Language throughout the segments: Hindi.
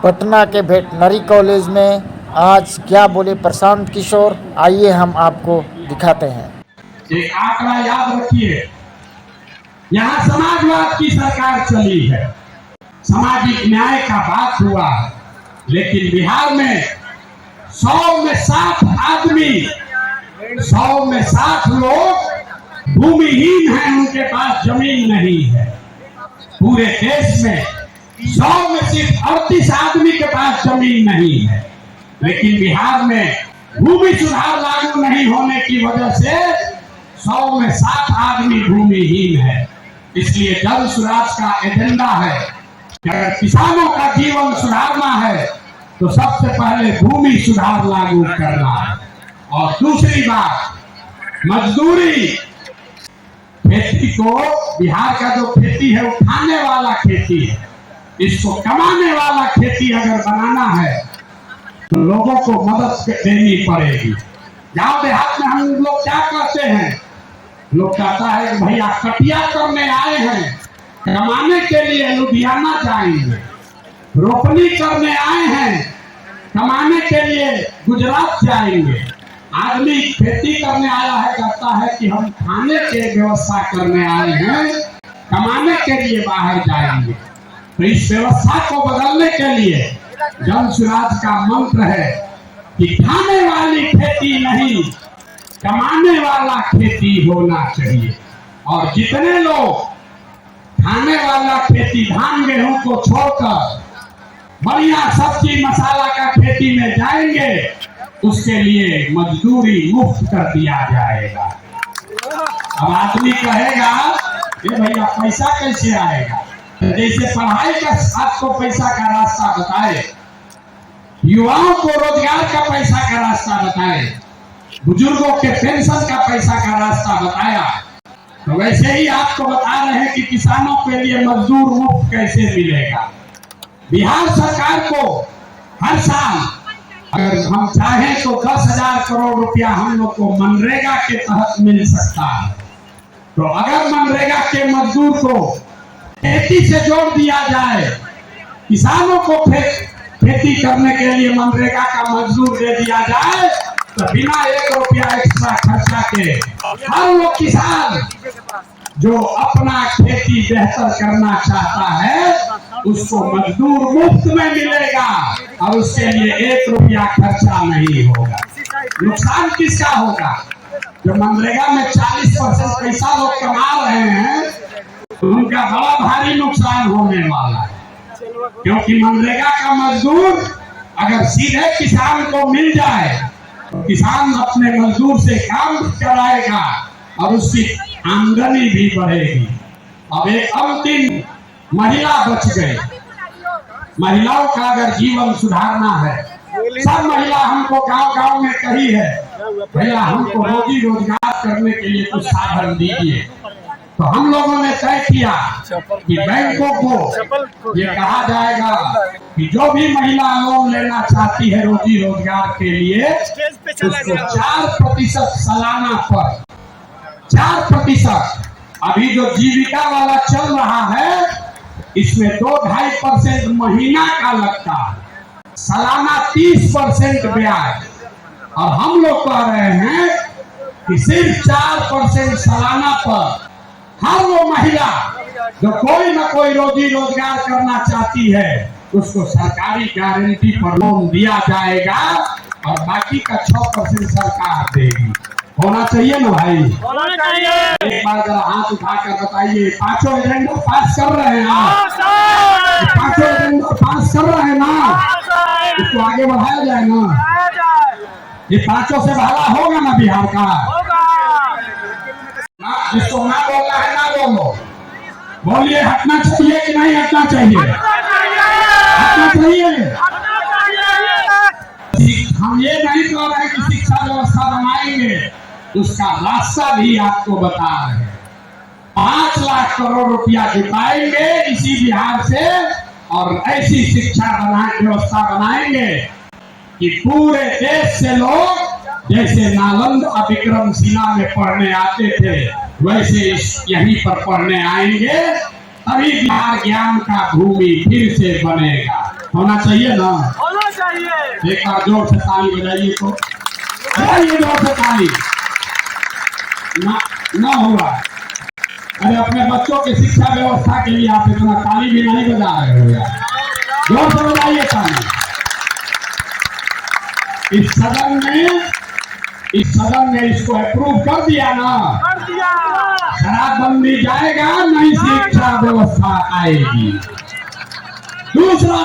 पटना के वेटनरी कॉलेज में आज क्या बोले प्रशांत किशोर, आइए हम आपको दिखाते हैं। एक आंकड़ा याद रखिए, यहाँ समाजवाद की सरकार चली है, सामाजिक न्याय का बात हुआ है, लेकिन बिहार में 100 में 60 आदमी, 100 में 60 लोग भूमिहीन हैं, उनके पास जमीन नहीं है। पूरे देश में 100 में सिर्फ 38 आदमी के पास जमीन नहीं है, लेकिन बिहार में भूमि सुधार लागू नहीं होने की वजह से 100 में 60 आदमी भूमिहीन है। इसलिए जल सुराज का एजेंडा है कि अगर किसानों का जीवन सुधारना है तो सबसे पहले भूमि सुधार लागू करना है। और दूसरी बात, मजदूरी। खेती को, बिहार का जो खेती है वो खाने वाला खेती है, इसको कमाने वाला खेती अगर बनाना है तो लोगों को मदद देनी पड़ेगी। गांव देहात में हम लोग क्या करते हैं, लोग कहता है कि भैया कटिया करने आए हैं, कमाने के लिए लुधियाना जाएंगे, रोपनी करने आए हैं, कमाने के लिए गुजरात जाएंगे। आदमी खेती करने आया है, कहता है कि हम खाने के व्यवस्था करने आए हैं, कमाने के लिए बाहर जाएंगे। तो इस व्यवस्था को बदलने के लिए जल सुराज का मंत्र है कि खाने वाली खेती नहीं, कमाने वाला खेती होना चाहिए। और जितने लोग खाने वाला खेती, धान गेहूं को छोड़कर बढ़िया सब्जी मसाला का खेती में जाएंगे, उसके लिए मजदूरी मुफ्त कर दिया जाएगा। अब आदमी कहेगा कि भैया पैसा कैसे आएगा, जैसे पढ़ाई का आपको पैसा का रास्ता बताए, युवाओं को रोजगार का पैसा का रास्ता बताए, बुजुर्गों के पेंशन का पैसा का रास्ता बताया, तो वैसे ही आपको बता रहे हैं कि किसानों के लिए मजदूर मुफ्त कैसे मिलेगा। बिहार सरकार को हर साल अगर हम चाहें तो 10,000 करोड़ रुपया हम लोग को मनरेगा के तहत मिल सकता है। तो अगर मनरेगा के मजदूर को खेती से जोड़ दिया जाए, किसानों को खेती करने के लिए मनरेगा का मजदूर दे दिया जाए, तो बिना 1 रुपया एक्स्ट्रा खर्चा के हर वो किसान जो अपना खेती बेहतर करना चाहता है उसको मजदूर मुफ्त में मिलेगा और उसके लिए 1 रुपया खर्चा नहीं होगा। नुकसान किसका होगा? जो मनरेगा में 40% पैसा लोग कमा रहे हैं, उनका बड़ा भारी नुकसान होने वाला है, क्योंकि मनरेगा का मजदूर अगर सीधे किसान को मिल जाए तो किसान अपने मजदूर से काम कराएगा और उसकी आमदनी भी बढ़ेगी। अब एक अंतिम महिला बच गई। महिलाओं का अगर जीवन सुधारना है, सब महिला हमको गांव-गांव में कही है, भैया हमको रोजी रोजगार करने के लिए कुछ साधन दीजिए। तो हम लोगों ने तय किया कि बैंकों को ये कहा जाएगा कि जो भी महिला लोन लेना चाहती है रोजी रोजगार के लिए, उसको 4% सालाना पर 4%। अभी जो जीविका वाला चल रहा है इसमें 2-2.5% महीना का लगता है, सालाना 30% ब्याज। और हम लोग कह रहे हैं कि सिर्फ 4% सालाना पर हर वो महिला जो कोई ना कोई रोजी रोजगार करना चाहती है उसको सरकारी गारंटी पर लोन दिया जाएगा और बाकी का 6% सरकार देगी। होना चाहिए ना भाई? होना चाहिए। एक बार जरा हाथ उठाकर बताइए, पांचों एजेंडा पास कर रहे हैं ना? पांचों एजेंडा पास कर रहे हैं ना? इसको आगे बढ़ाया जाए ना? ये पांचों से भला होगा ना बिहार का? जिसको ना बोलना है ना बोलो, बोलिए हटना चाहिए कि नहीं हटना चाहिए? हटना चाहिए। हम ये नहीं कह रहे कि शिक्षा व्यवस्था बनाएंगे, उसका रास्ता भी आपको बता रहे हैं। 5 लाख करोड़ रुपया जुटाएंगे इसी बिहार से और ऐसी शिक्षा व्यवस्था बनाएंगे कि पूरे देश से लोग जैसे नालंदा विक्रमशिला में पढ़ने आते थे वैसे यहीं पर पढ़ने आएंगे, तभी बिहार ज्ञान का भूमि फिर से बनेगा। होना चाहिए ना? होना चाहिए। एक बार जोर से ताली बजाइए तो, बजाइए जोर से ताली। ना हुआ। अरे अपने बच्चों की शिक्षा व्यवस्था के लिए आप इतना ताली भी नहीं बजा रहे हो यार, जोर से बजाइए ताली। इस सदन ने इसको अप्रूव कर दिया ना, कर दिया। शराबबंदी जाएगा, नई शिक्षा व्यवस्था आएगी। दूसरा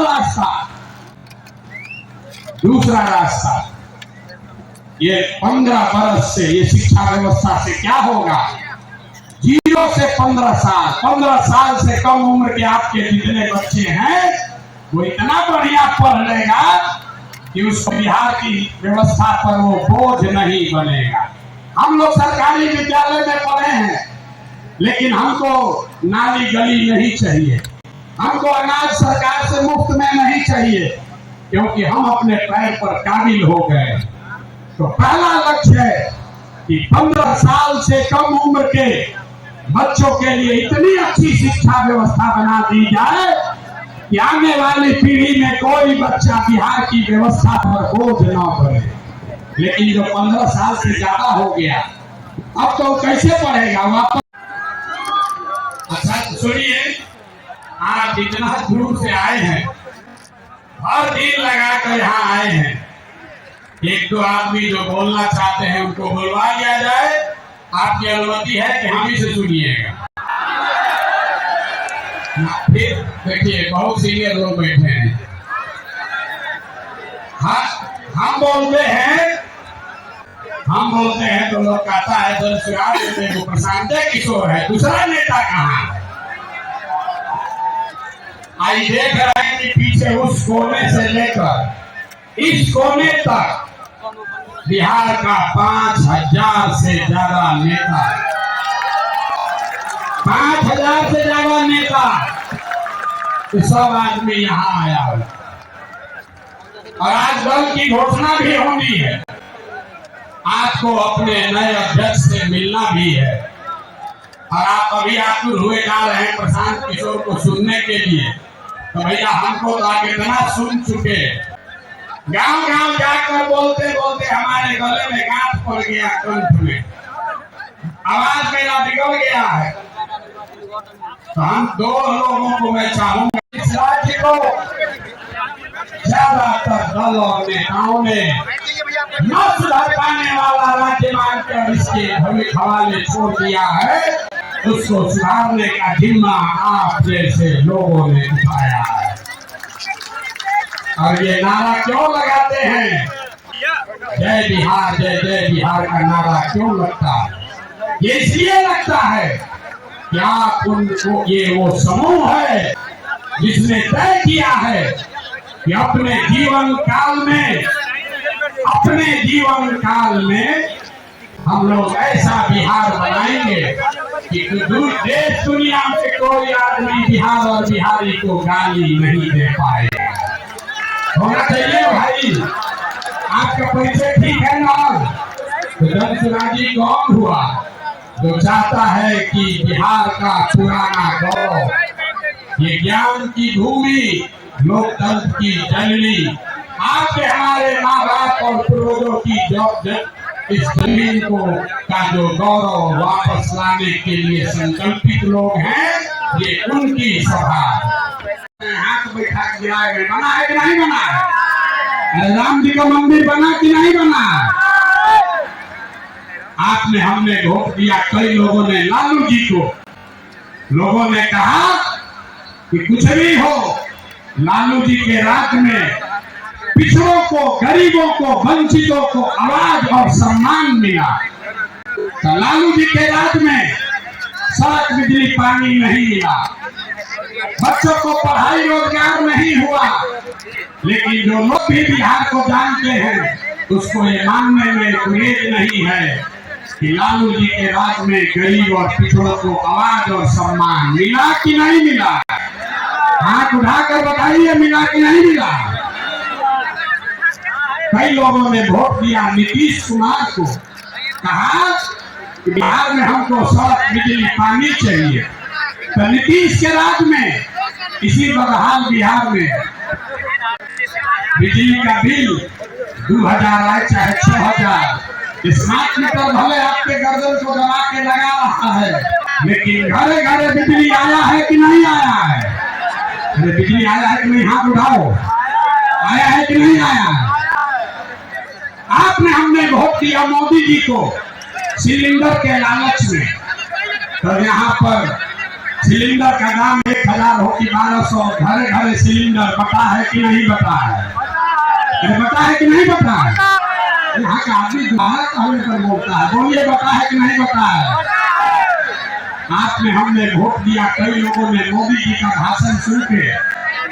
रास्ता ये 15 बरस से ये शिक्षा व्यवस्था से क्या होगा? 0 से 15 साल, 15 साल से कम उम्र के आपके जितने बच्चे हैं वो इतना बढ़िया पढ़ लेगा कि उसको बिहार की व्यवस्था पर वो बोझ नहीं बनेगा। हम लोग सरकारी विद्यालय में पढ़े हैं, लेकिन हमको नाली गली नहीं चाहिए, हमको अनाज सरकार से मुफ्त में नहीं चाहिए, क्योंकि हम अपने पैर पर काबिल हो गए। तो पहला लक्ष्य है कि 15 साल से कम उम्र के बच्चों के लिए इतनी अच्छी शिक्षा व्यवस्था बना दी जाए कि आने वाली पीढ़ी में कोई बच्चा बिहार की व्यवस्था पर बोझ न बने। लेकिन जो 15 साल से ज्यादा हो गया, अब तो कैसे पढ़ेगा वापस? अच्छा सुनिए, आप इतना दूर से आए हैं, हर दिन लगाकर यहाँ आए हैं, एक दो आदमी जो बोलना चाहते हैं उनको बुलवा लिया जाए। आपकी अनुमति है कि हम ही से सुनिएगा। फिर देखिए बहुत सीनियर लोग बैठे हैं। हम बोलते हैं तो लोग कहता है तो प्रशांत किशोर है, दूसरा नेता कहाँ है? आई देख रहे हैं कि पीछे उस कोने से लेकर इस कोने तक बिहार का 5000 से ज्यादा नेता, 5000 से ज्यादा नेता, तो सब आदमी यहाँ आया हो। और आज दल की घोषणा भी होनी है, आपको अपने नए अध्यक्ष से मिलना भी है। और आप अभी आतुर हुए जा रहे हैं प्रशांत किशोर को सुनने के लिए, तो भैया हमको तो आप इतना सुन चुके, गांव गांव जाकर बोलते बोलते हमारे गले में गांठ पड़ गया, कंठ में आवाज मेरा बिगड़ गया है। तो हम दो लोगों को मैं चाहूंगा, इस राज्य को ज्यादातर दल और नेताओं ने नस धड़काने वाला राज्य मानकर इसके हवाले छोड़ दिया है, उसको सुधारने का जिम्मा आप जैसे लोगों ने उठाया है। और ये नारा क्यों लगाते हैं? जय बिहार, जय जय बिहार का नारा क्यों लगता है? ये इसलिए लगता है कि आप उनको, ये वो समूह है जिसने तय किया है कि अपने जीवन काल में हम लोग ऐसा बिहार बनाएंगे कि देश दुनिया में कोई आदमी बिहार और बिहारी को गाली नहीं दे पाएगा। होना चाहिए भाई। आपका परिचय ठीक है ना? तो जनसुराजी कौन हुआ जो चाहता है कि बिहार का पुराना गौरव, ये ज्ञान की भूमि, लोकतंत्र की जननी, आपके हमारे माँ बाप और पूर्वजों की इस जमीन को का जो गौरव वापस लाने के लिए संकल्पित लोग हैं, ये उनकी सभा। हाथ बैठा के गिराए बना है कि नहीं बना है? अरे राम जी का मंदिर बना कि नहीं बना? आपने हमने वोट दिया, कई लोगों ने लालू जी को, लोगों ने कहा कि कुछ भी हो, लालू जी के राज में पिछड़ों को, गरीबों को, वंचितों को आवाज और सम्मान मिला। तो लालू जी के राज में सड़क, बिजली, पानी नहीं मिला, बच्चों को पढ़ाई रोजगार नहीं हुआ। लेकिन जो लोग भी बिहार को जानते हैं उसको ये मानने में गुरेज नहीं है कि लालू जी के राज में गरीब और पिछड़ों को आवाज और सम्मान मिला कि नहीं मिला? हाथ उठाकर बताइए, मिला कि नहीं मिला? कई लोगों ने वोट दिया नीतीश कुमार को, कहा कि बिहार में हमको सड़क, बिजली, पानी चाहिए। तो नीतीश के राज में इसी बदहाल बिहार में बिजली का बिल 2000 आए चाहे 6000, स्मार्ट मीटर भले आपके गर्दन को दबा के लगा रहा है, लेकिन घरे घरे बिजली आया है कि नहीं आया है? अरे बिजली आया है कि नहीं? हाथ उठाओ। आया है कि नहीं आया है? आपने हमने वोट दिया मोदी जी को सिलेंडर के लालच में, तो यहाँ पर सिलेंडर का दाम 1000 हो कि 1200, घरे घरे सिलेंडर बता है कि नहीं बता है? अरे बता है कि नहीं बता है? यहाँ का आदमी कहने पर बोलता है, बोलिए बता है कि नहीं बता है? आपने हमने वोट दिया, कई लोगों ने मोदी जी का भाषण सुन के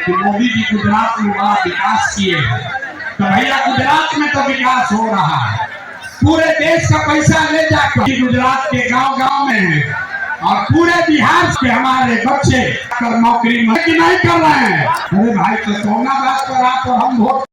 कि मोदी जी गुजरात में बड़ा विकास किए हैं, तो भैया गुजरात में तो विकास हो रहा है, पूरे देश का पैसा ले जाकर गुजरात के गांव-गांव में है, और पूरे बिहार से हमारे बच्चे कर नौकरी नहीं कर रहे हैं। अरे भाई तो कौन बात पर आप और हम वोट